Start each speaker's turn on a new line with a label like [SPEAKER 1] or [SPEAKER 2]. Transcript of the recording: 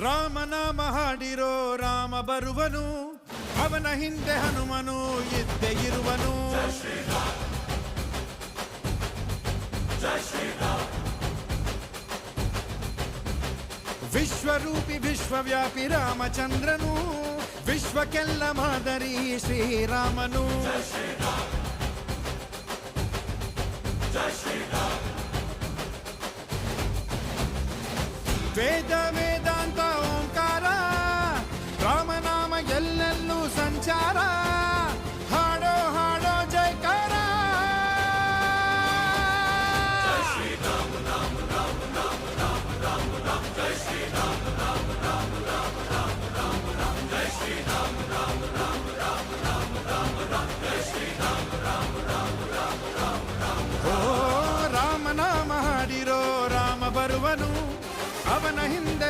[SPEAKER 1] ರಾಮನಾಮ ಹಾಡಿರೋ ರಾಮ ಬರುವನು, ಅವನ ಹಿಂದೆ ಹನುಮನು ಇದ್ದೇ ಇರುವನು. ವಿಶ್ವರೂಪಿ ವಿಶ್ವವ್ಯಾಪಿ ರಾಮಚಂದ್ರನು, ವಿಶ್ವಕ್ಕೆಲ್ಲ ಮಾದರಿ ಶ್ರೀರಾಮನು. ವೇದ ವೇದಾಂತ ಓಂಕಾರ, ರಾಮನಾಮ ಎಲ್ಲೆಲ್ಲೂ ಸಂಚಾರ. ಹಾಡೋ ಹಾಡೋ ಜಯಕಾರ. ಓ ರಾಮನಾಮ ಹಾಡಿರೋ ರಾಮ ಬರುವನು, ಅವನ ಹಿಂದೆ